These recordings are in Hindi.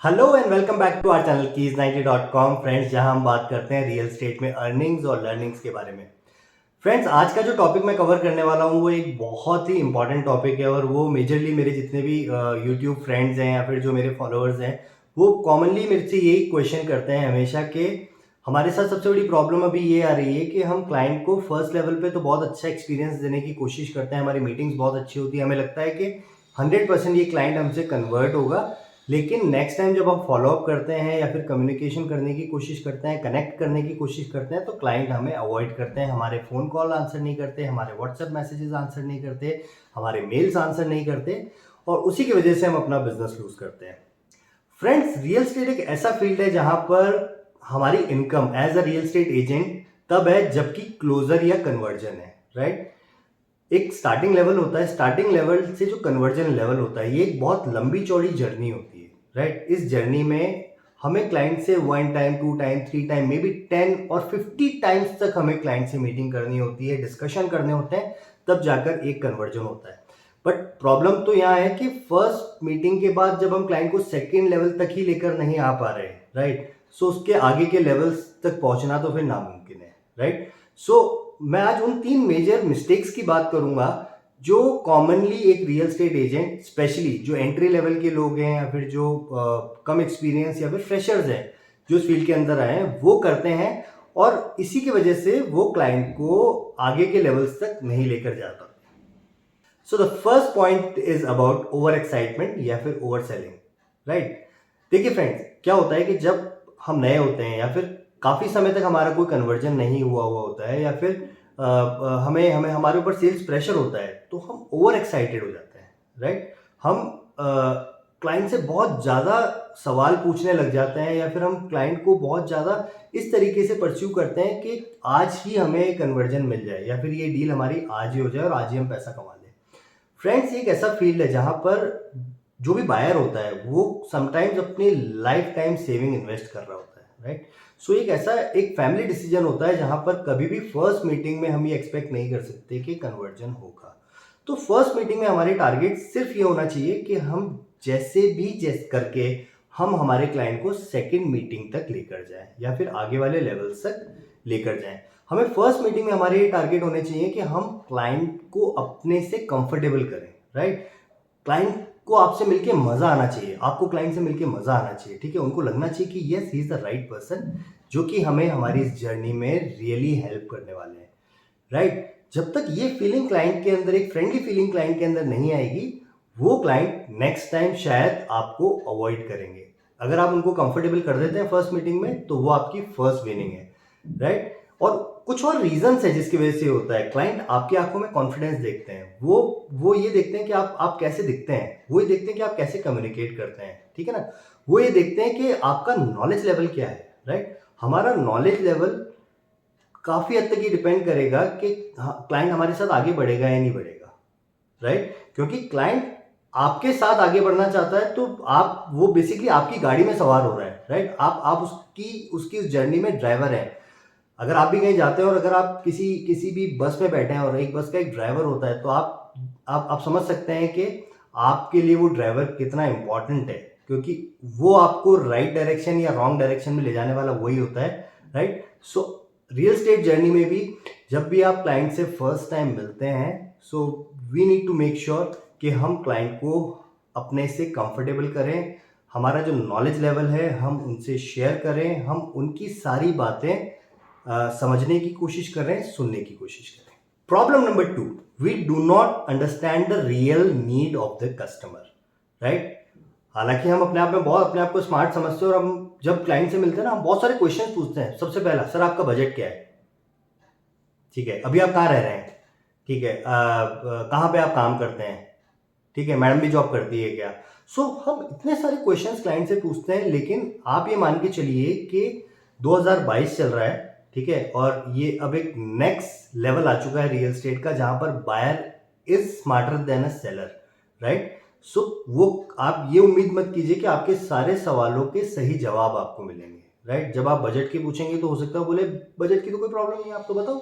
Hello and welcome back to our channel keys90.com friends, जहां हम बात करते हैं रियल एस्टेट में अर्निंग्स और लर्निंग्स के बारे में। फ्रेंड्स, आज का जो टॉपिक मैं कवर करने वाला हूं वो एक बहुत ही इंपॉर्टेंट टॉपिक है और वो मेजरली मेरे जितने भी यूट्यूब फ्रेंड्स हैं या फिर जो मेरे फॉलोअर्स हैं वो कॉमनली मेरे से यही क्वेश्चन करते हैं हमेशा कि हमारे साथ सबसे बड़ी प्रॉब्लम अभी ये आ रही है कि हम क्लाइंट को फर्स्ट लेवल पे तो बहुत अच्छा एक्सपीरियंस देने की कोशिश करते हैं, हमारी मीटिंग्स बहुत अच्छी होती है, हमें लगता है कि 100% ये क्लाइंट हमसे कन्वर्ट होगा। लेकिन नेक्स्ट टाइम जब हम फॉलो अप करते हैं या फिर कम्युनिकेशन करने की कोशिश करते हैं, कनेक्ट करने की कोशिश करते हैं, तो क्लाइंट हमें अवॉइड करते हैं, हमारे फ़ोन कॉल आंसर नहीं करते, हमारे व्हाट्सएप मैसेजेस आंसर नहीं करते, हमारे मेल्स आंसर नहीं करते और उसी की वजह से हम अपना बिजनेस लूज करते हैं। फ्रेंड्स, रियल एस्टेट एक ऐसा फील्ड है जहां पर हमारी income as a real estate agent तब है जबकि क्लोजर या कन्वर्जन है, राइट। एक स्टार्टिंग लेवल होता है, स्टार्टिंग लेवल से जो कन्वर्जन लेवल होता है ये एक बहुत लंबी चौड़ी जर्नी होती है, राइट। इस जर्नी में हमें क्लाइंट से 1 time 2 time 3 time may be 10 और 50 टाइम्स तक हमें क्लाइंट से मीटिंग करनी होती है, डिस्कशन करने होते हैं, तब जाकर एक कन्वर्जन होता है। बट प्रॉब्लम तो यहाँ है कि फर्स्ट मीटिंग के बाद जब हम क्लाइंट को सेकेंड लेवल तक ही लेकर नहीं आ पा रहे, राइट, सो उसके आगे के लेवल्स तक पहुंचना तो फिर नामुमकिन है, राइट। सो मैं आज उन 3 मेजर मिस्टेक्स की बात करूंगा जो कॉमनली एक रियल एस्टेट एजेंट, स्पेशली जो एंट्री लेवल के लोग हैं या फिर जो कम एक्सपीरियंस या फिर फ्रेशर्स हैं जो इस फील्ड के अंदर आए हैं, वो करते हैं और इसी की वजह से वो क्लाइंट को आगे के लेवल्स तक नहीं लेकर जाता। So the first point is about over excitement या फिर ओवर सेलिंग, राइट। देखिए फ्रेंड्स, क्या होता है कि जब हम नए होते हैं या फिर काफ़ी समय तक हमारा कोई कन्वर्जन नहीं हुआ हुआ होता है या फिर हमें हमें हमारे ऊपर सेल्स प्रेशर होता है तो हम ओवर एक्साइटेड हो जाते हैं, राइट। हम क्लाइंट से बहुत ज़्यादा सवाल पूछने लग जाते हैं या फिर हम क्लाइंट को बहुत ज़्यादा इस तरीके से परस्यू करते हैं कि आज ही हमें कन्वर्जन मिल जाए या फिर ये डील हमारी आज ही हो जाए और आज ही हम पैसा कमा लें। फ्रेंड्स, एक ऐसा फील्ड है जहां पर जो भी बायर होता है वो समटाइम्स अपनी लाइफ टाइम सेविंग इन्वेस्ट कर रहा होता है, राइट। सो एक ऐसा एक फैमिली डिसीजन होता है जहां पर कभी भी फर्स्ट मीटिंग में हम ये एक्सपेक्ट नहीं कर सकते कि कन्वर्जन होगा। तो फर्स्ट मीटिंग में हमारे टारगेट सिर्फ ये होना चाहिए कि हम जैसे करके हम हमारे क्लाइंट को सेकंड मीटिंग तक लेकर जाएं या फिर आगे वाले लेवल तक लेकर जाएं। हमें फर्स्ट मीटिंग में हमारे ये टारगेट होने चाहिए कि हम क्लाइंट को अपने से कंफर्टेबल करें, राइट। क्लाइंट को आपसे मिलके मजा आना चाहिए, आपको क्लाइंट से मिलके मजा आना चाहिए, ठीक है। उनको लगना चाहिए कि yes, he is the right person जो कि हमें हमारी इस जर्नी में रियली हेल्प करने वाले हैं, राइट। जब तक ये फीलिंग क्लाइंट के अंदर, एक फ्रेंडली फीलिंग क्लाइंट के अंदर नहीं आएगी, वो क्लाइंट नेक्स्ट टाइम शायद आपको अवॉइड करेंगे। अगर आप उनको कंफर्टेबल कर देते हैं फर्स्ट मीटिंग में तो वो आपकी फर्स्ट विनिंग है, राइट। और कुछ और रीजंस है जिसकी वजह से होता है। क्लाइंट आपकी आंखों में कॉन्फिडेंस देखते हैं, वो ये देखते हैं कि आप कैसे दिखते हैं, वो ये देखते हैं कि आप कैसे कम्युनिकेट करते हैं, ठीक है ना। वो ये देखते हैं कि आपका नॉलेज लेवल क्या है, राइट। हमारा नॉलेज लेवल काफी हद तक ये डिपेंड करेगा कि क्लाइंट हमारे साथ आगे बढ़ेगा या नहीं बढ़ेगा, राइट। क्योंकि क्लाइंट आपके साथ आगे बढ़ना चाहता है तो आप, वो बेसिकली आपकी गाड़ी में सवार हो रहा है, राइट। आप उसकी उसकी उस जर्नी में ड्राइवर है। अगर आप भी कहीं जाते हैं और अगर आप किसी किसी भी बस में बैठे हैं और एक बस का एक ड्राइवर होता है तो आप समझ सकते हैं कि आपके लिए वो ड्राइवर कितना इंपॉर्टेंट है, क्योंकि वो आपको राइट डायरेक्शन या रॉन्ग डायरेक्शन में ले जाने वाला वही होता है, right. So real estate journey में भी जब भी आप क्लाइंट से फर्स्ट टाइम मिलते हैं, so we need to make sure कि हम क्लाइंट को अपने से कंफर्टेबल करें, हमारा जो नॉलेज लेवल है हम उनसे शेयर करें, हम उनकी सारी बातें समझने की कोशिश कर रहे हैं, सुनने की कोशिश कर रहे हैं। Problem number 2, we do not understand the real need of the customer, right. हालांकि हम अपने आप को स्मार्ट समझते हैं और हम जब क्लाइंट से मिलते हैं ना, हम बहुत सारे क्वेश्चन पूछते हैं। सबसे पहला, सर आपका बजट क्या है, ठीक है, अभी आप कहाँ रह रहे हैं, ठीक है, कहाँ पे आप काम करते हैं, ठीक है, मैडम भी जॉब करती है क्या। सो हम इतने सारे क्वेश्चंस क्लाइंट से पूछते हैं, लेकिन आप ये मान के चलिए कि 2022 चल रहा है, ठीक है, और ये अब एक नेक्स्ट लेवल आ चुका है रियल एस्टेट का जहां पर buyer is smarter than a seller, right. So वो, आप ये उम्मीद मत कीजिए कि आपके सारे सवालों के सही जवाब आपको मिलेंगे, राइट। जब आप बजट के पूछेंगे तो हो सकता है बोले बजट की तो कोई प्रॉब्लम नहीं है, आप तो बताओ,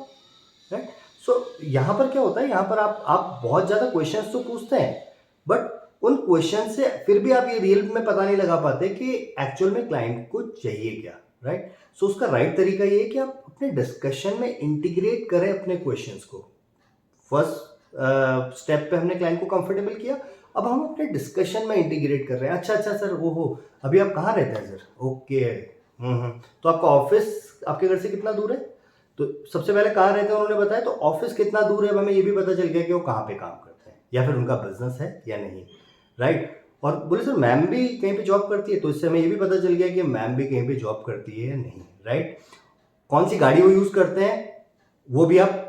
राइट। सो यहाँ पर क्या होता है, यहाँ पर आप बहुत ज्यादा क्वेश्चंस तो पूछते हैं, बट उन क्वेश्चन से फिर भी आप ये रियल में पता नहीं लगा पाते कि एक्चुअल में क्लाइंट को चाहिए क्या, राइट? सो उसका राइट तरीका ये है कि आप अपने डिस्कशन में इंटीग्रेट करें अपने क्वेश्चंस को। फर्स्ट स्टेप पे हमने क्लाइंट को कंफर्टेबल किया, अब हम अपने डिस्कशन में इंटीग्रेट कर रहे हैं। अच्छा सर, वो हो अभी आप कहाँ रहते हैं सर? ओके, तो आपका ऑफिस आपके घर से कितना दूर है? तो सबसे पहले कहाँ रहते हैं उन्होंने बताया, तो ऑफिस कितना दूर है, अब हमें ये भी पता चल गया कि वो कहाँ पे काम करते हैं या फिर उनका बिजनेस है या नहीं, राइट? और बोले सर मैम भी कहीं पे जॉब करती है, तो इससे हमें ये भी पता चल गया कि मैम भी कहीं पे जॉब करती है या नहीं, राइट? कौन सी गाड़ी वो यूज करते हैं वो भी आप,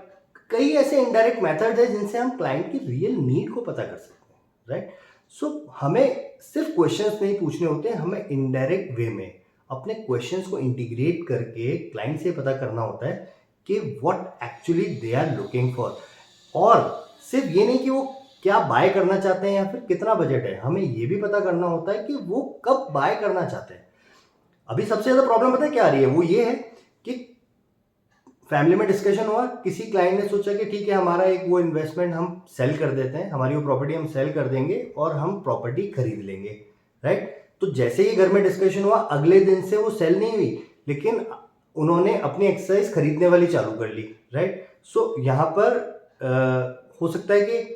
कई ऐसे इनडायरेक्ट मेथड है जिनसे हम क्लाइंट की रियल नीड को पता कर सकते हैं, राइट? सो हमें सिर्फ क्वेश्चंस नहीं पूछने होते हैं, हमें इनडायरेक्ट वे में अपने क्वेश्चंस को इंटीग्रेट करके क्लाइंट से पता करना होता है कि what actually they are looking for. और सिर्फ ये नहीं कि वो क्या बाय करना चाहते हैं या फिर कितना बजट है, हमें ये भी पता करना होता है कि वो कब बाय करना चाहते हैं। अभी सबसे ज्यादा प्रॉब्लम पता है क्या आ रही है, वो ये है कि फैमिली में डिस्कशन हुआ, किसी क्लाइंट ने सोचा कि ठीक है हमारा एक वो इन्वेस्टमेंट हम सेल कर देते हैं, हमारी वो प्रॉपर्टी हम सेल कर देंगे और हम प्रॉपर्टी खरीद लेंगे, राइट? तो जैसे ही घर में डिस्कशन हुआ, अगले दिन से वो सेल नहीं हुई, लेकिन उन्होंने अपनी एक्सरसाइज खरीदने वाली चालू कर ली, राइट? सो यहाँ पर हो सकता है कि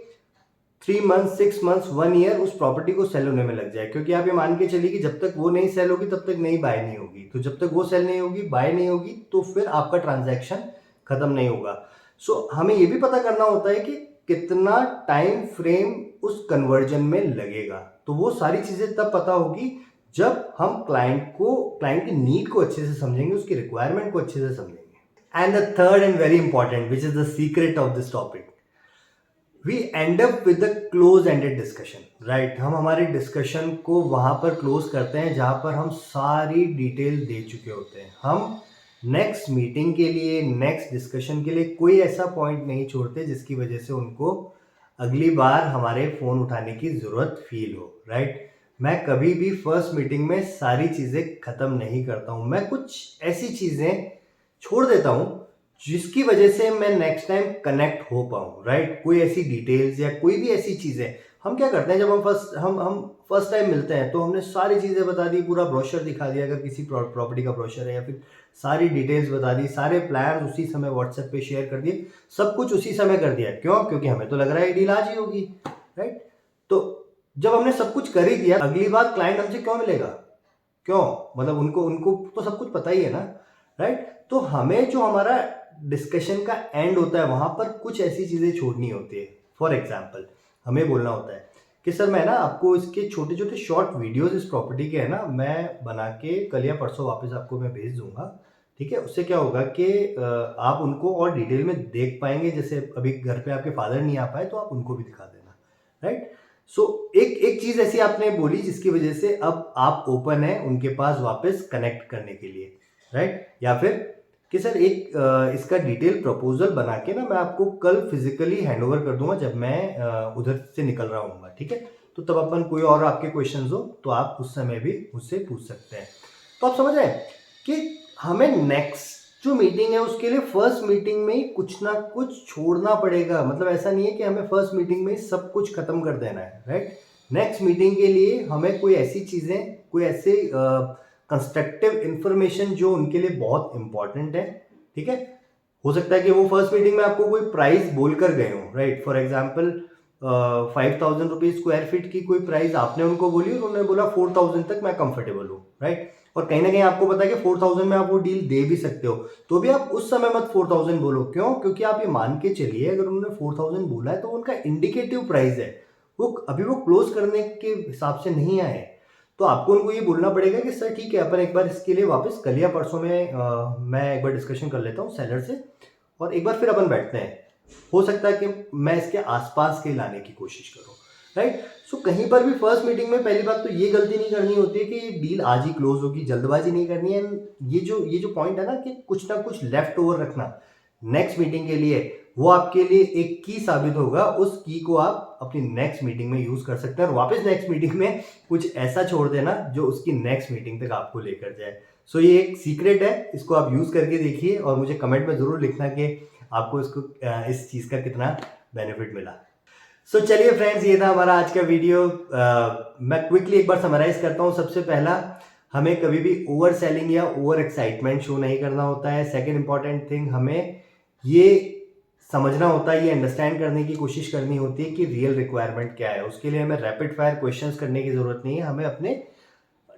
3 मंथ्स 6 मंथ्स 1 ईयर उस प्रॉपर्टी को सेल होने में लग जाए, क्योंकि आप ये मान के चलिए कि जब तक वो नहीं सेल होगी तब तक नई बाय नहीं होगी, तो जब तक वो सेल नहीं होगी, बाय नहीं होगी, तो फिर आपका ट्रांजैक्शन खत्म नहीं होगा। सो हमें ये भी पता करना होता है कि कितना टाइम फ्रेम उस कन्वर्जन में लगेगा। तो वो सारी चीजें तब पता होगी जब हम क्लाइंट की नीड को अच्छे से समझेंगे, उसकी रिक्वायरमेंट को अच्छे से समझेंगे। And the third and very important which is the secret of this topic, we end up with the close ended discussion, right? हम हमारे डिस्कशन को वहां पर क्लोज करते हैं जहां पर हम सारी डिटेल दे चुके होते हैं। हम नेक्स्ट मीटिंग के लिए, नेक्स्ट डिस्कशन के लिए कोई ऐसा पॉइंट नहीं छोड़ते जिसकी वजह से उनको अगली बार हमारे फोन उठाने की जरूरत फील हो, राइट? मैं कभी भी फर्स्ट मीटिंग में सारी चीजें खत्म नहीं करता हूं, मैं कुछ ऐसी चीजें छोड़ देता हूं जिसकी वजह से मैं नेक्स्ट टाइम कनेक्ट हो पाऊँ, राइट? कोई ऐसी डिटेल्स या कोई भी ऐसी चीज़ें हम क्या करते हैं, जब हम फर्स्ट टाइम मिलते हैं तो हमने सारी चीज़ें बता दी, पूरा ब्रोशर दिखा दिया अगर किसी प्रॉपर्टी का ब्रोशर है, या फिर सारी डिटेल्स बता दी, सारे प्लान उसी समय व्हाट्सएप पे शेयर कर दिए, सब कुछ उसी समय कर दिया। क्यों? क्योंकि हमें तो लग रहा है डील आज ही होगी, राइट? तो जब हमने सब कुछ कर ही दिया, अगली बार क्लाइंट हमसे क्यों मिलेगा? क्यों? मतलब उनको उनको तो सब कुछ पता ही है ना, राइट? तो हमें जो हमारा डिस्कशन का एंड होता है वहां पर कुछ ऐसी चीजें छोड़नी होती है। फॉर एग्जाम्पल हमें बोलना होता है कि सर मैं ना आपको इसके छोटे छोटे शॉर्ट वीडियोस इस प्रॉपर्टी के है ना, मैं बना के कल या परसों वापस आपको मैं भेज दूंगा, ठीक है? उससे क्या होगा कि आप उनको और डिटेल में देख पाएंगे, जैसे अभी घर पे आपके फादर नहीं आ पाए तो आप उनको भी दिखा देना, राइट? सो एक एक चीज ऐसी आपने बोली जिसकी वजह से अब आप ओपन है उनके पास वापस कनेक्ट करने के लिए, राइट? या फिर कि सर एक इसका डिटेल प्रपोजल बना के ना मैं आपको कल फिजिकली हैंड ओवर कर दूंगा जब मैं उधर से निकल रहा हूँ, ठीक है? तो तब अपन कोई और आपके क्वेश्चंस हो तो आप उस समय भी मुझसे पूछ सकते हैं। तो आप समझ रहे हैं कि हमें नेक्स्ट जो मीटिंग है उसके लिए फर्स्ट मीटिंग में ही कुछ ना कुछ छोड़ना पड़ेगा। मतलब ऐसा नहीं है कि हमें फर्स्ट मीटिंग में ही सब कुछ खत्म कर देना है, राइट? नेक्स्ट मीटिंग के लिए हमें कोई ऐसी चीजें, कोई ऐसे कंस्ट्रक्टिव इंफॉर्मेशन जो उनके लिए बहुत इंपॉर्टेंट है, ठीक है? हो सकता है कि वो फर्स्ट मीटिंग में आपको कोई प्राइस बोलकर गए हो, right? For example 5,000 rupees square feet की कोई प्राइस आपने उनको बोली और उन्होंने बोला 4,000 तक मैं कंफर्टेबल हूँ, राइट? और कहीं ना कहीं आपको पता है कि 4,000 में आप वो डील दे भी सकते हो, तो भी आप उस समय मत 4,000 बोलो। क्यों? क्योंकि आप ये मान के चलिए अगर उन्होंने 4,000 बोला है तो उनका इंडिकेटिव प्राइस है, वो अभी वो क्लोज करने के हिसाब से नहीं आए। तो आपको उनको ये बोलना पड़ेगा कि सर ठीक है अपन एक बार इसके लिए वापस कल या परसों में मैं एक बार डिस्कशन कर लेता हूँ सेलर से और एक बार फिर अपन बैठते हैं। हो सकता है कि मैं इसके आसपास के लाने की कोशिश करूँ, राइट? सो कहीं पर भी फर्स्ट मीटिंग में पहली बात तो ये गलती नहीं करनी होती है कि डील आज ही क्लोज होगी, जल्दबाजी नहीं करनी है। ये जो पॉइंट है ना कि कुछ ना कुछ लेफ्ट ओवर रखना नेक्स्ट मीटिंग के लिए, वो आपके लिए एक की साबित होगा। उस की को आप अपनी नेक्स्ट मीटिंग में यूज कर सकते हैं और वापस नेक्स्ट मीटिंग में कुछ ऐसा छोड़ देना जो उसकी नेक्स्ट मीटिंग तक आपको लेकर जाए। सो ये एक सीक्रेट है, इसको आप यूज करके देखिए और मुझे कमेंट में जरूर लिखना कि आपको इसको इस चीज का कितना बेनिफिट मिला। सो चलिए फ्रेंड्स, ये था हमारा आज का वीडियो। मैं क्विकली एक बार समराइज करता हूँ। सबसे पहला, हमें कभी भी ओवर सेलिंग या ओवर एक्साइटमेंट शो नहीं करना होता है। सेकंड इंपॉर्टेंट थिंग, हमें ये समझना होता है, ये अंडरस्टैंड करने की कोशिश करनी होती है कि रियल रिक्वायरमेंट क्या है। उसके लिए हमें रैपिड फायर क्वेश्चंस करने की ज़रूरत नहीं है, हमें अपने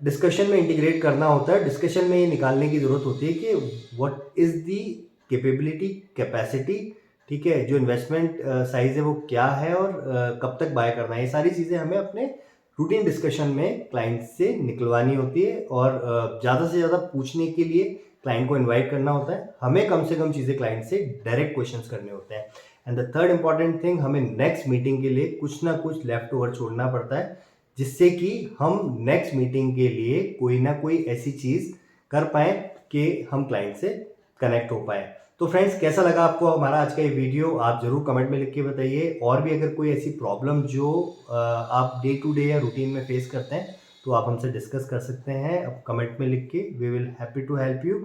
डिस्कशन में इंटीग्रेट करना होता है। डिस्कशन में ये निकालने की ज़रूरत होती है कि what is the capability, capacity, ठीक है, जो इन्वेस्टमेंट साइज है वो क्या है, और कब तक बाय करना है। ये सारी चीज़ें हमें अपने रूटीन डिस्कशन में क्लाइंट से निकलवानी होती है, और ज़्यादा से ज़्यादा पूछने के लिए क्लाइंट को इनवाइट करना होता है। हमें कम से कम चीज़ें क्लाइंट से डायरेक्ट क्वेश्चंस करने होते हैं। And the third important thing, हमें नेक्स्ट मीटिंग के लिए कुछ ना कुछ लेफ्ट ओवर छोड़ना पड़ता है, जिससे कि हम नेक्स्ट मीटिंग के लिए कोई ना कोई ऐसी चीज़ कर पाए कि हम क्लाइंट से कनेक्ट हो पाए। तो फ्रेंड्स, कैसा लगा आपको हमारा आज का ये वीडियो, आप ज़रूर कमेंट में लिख के बताइए। और भी अगर कोई ऐसी प्रॉब्लम जो आप डे टू डे या रूटीन में फेस करते हैं, तो आप हमसे डिस्कस कर सकते हैं अब कमेंट में लिख के। We will happy to help you,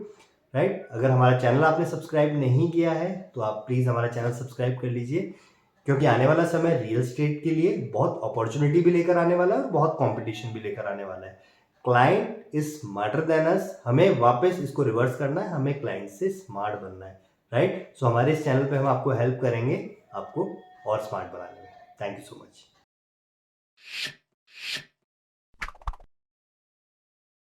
right. अगर हमारा चैनल आपने सब्सक्राइब नहीं किया है तो आप प्लीज़ हमारा चैनल सब्सक्राइब कर लीजिए, क्योंकि आने वाला समय रियल एस्टेट के लिए बहुत अपॉर्चुनिटी भी लेकर आने वाला है और बहुत कंपटीशन भी लेकर आने वाला है। Client is smarter than us, हमें वापस इसको रिवर्स करना है, हमें क्लाइंट से स्मार्ट बनना है, राइट। सो हमारे इस चैनल पे हम आपको हेल्प करेंगे आपको और स्मार्ट बनाने में। Thank you so much.